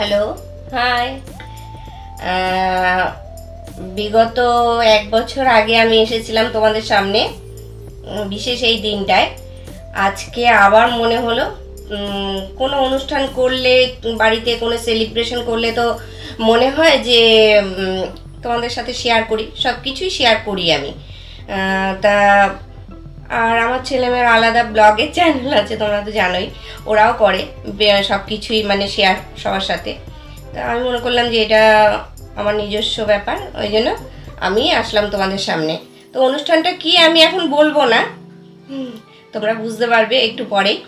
Hello, high. বিগত 1 বছর আগে আমি এসেছিলাম তোমাদের সামনে বিশেষ এই দিনটায়। আজকে আবার মনে হলো কোনো অনুষ্ঠান করলে, বাড়িতে কোনো সেলিব্রেশন করলে তো মনে হয় যে তোমাদের সাথে শেয়ার করি, সব কিছুই শেয়ার করি আমি। তা আর আমার ছেলেমেয়ের আলাদা ব্লগের চ্যানেল আছে, তোমরা তো জানোই, ওরাও করে সব কিছুই মানে শেয়ার সবার সাথে। তা আমি মনে করলাম যে এটা আমার নিজস্ব ব্যাপার, ওই জন্য আমি আসলাম তোমাদের সামনে। তো অনুষ্ঠানটা কি আমি এখন বলবো না, তোমরা বুঝতে পারবে একটু পরেই।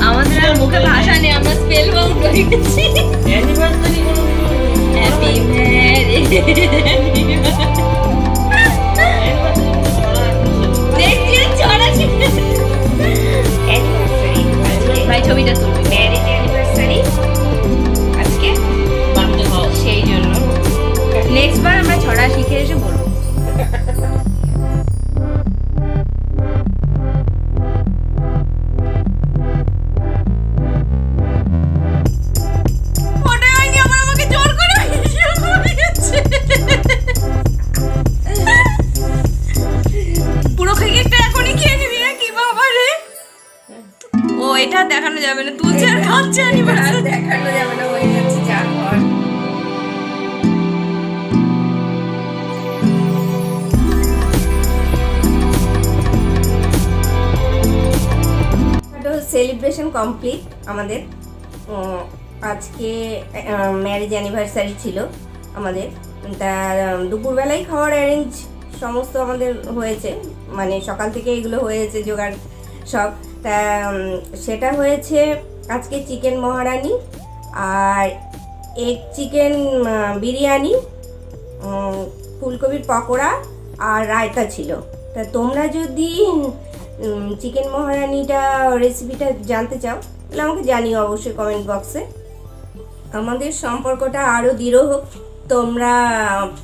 আমাদের আর মুখে ভাষা নেই, আমরা স্পেল বাউন্ড হয়ে গেছি। অ্যানিভার্সারি কোনো হ্যাপি ম্যারেজ। ভাই ছবিটা তুলবি, ম্যারেজ অ্যানিভার্সারি আজকে, সেই জন্য নেক্সট বার আমরা ছড়া শিখে এসে বলবো। পুরো ক্রিকেটটা এখনই খেয়ে নিবি নাকি বাবা রে? ও এটা দেখানো যাবে না, তুলছে আর খাচ্ছে, অ্যানিভার্সারি দেখানো যাবে না, হয়ে যাচ্ছে যার ঘর। সেলিব্রেশন কমপ্লিট আমাদের। আজকে ম্যারেজ অ্যানিভার্সারি ছিল আমাদের। তা দুপুরবেলায় খাওয়ার অ্যারেঞ্জ সমস্ত আমাদের হয়েছে, মানে সকাল থেকে এগুলো হয়েছে জোগাড় সব। তা সেটা হয়েছে আজকে চিকেন মহারানি আর এগ চিকেন বিরিয়ানি, ফুলকপির পকোড়া আর রায়তা ছিল। তা তোমরা যদি চিকেন মহারানিটা রেসিপিটা জানতে চাও তাহলে আমাকে জানিও অবশ্যই কমেন্ট বক্সে। আমাদের সম্পর্কটা আরও দৃঢ় হোক, তোমরা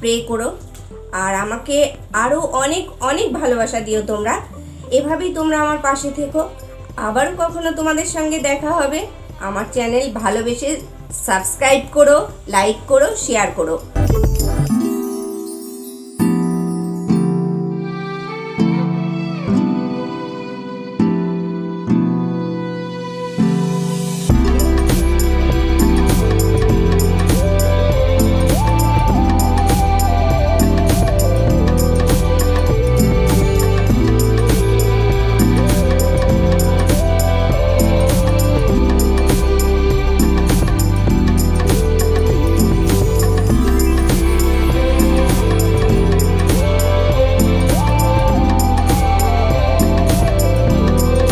প্রে করো আর আমাকে আরও অনেক অনেক ভালোবাসা দিও তোমরা। এভাবেই তোমরা আমার পাশে থেকো। আবারও কখনো তোমাদের সঙ্গে দেখা হবে। আমার চ্যানেল ভালোবেসে সাবস্ক্রাইব করো, লাইক করো, শেয়ার করো।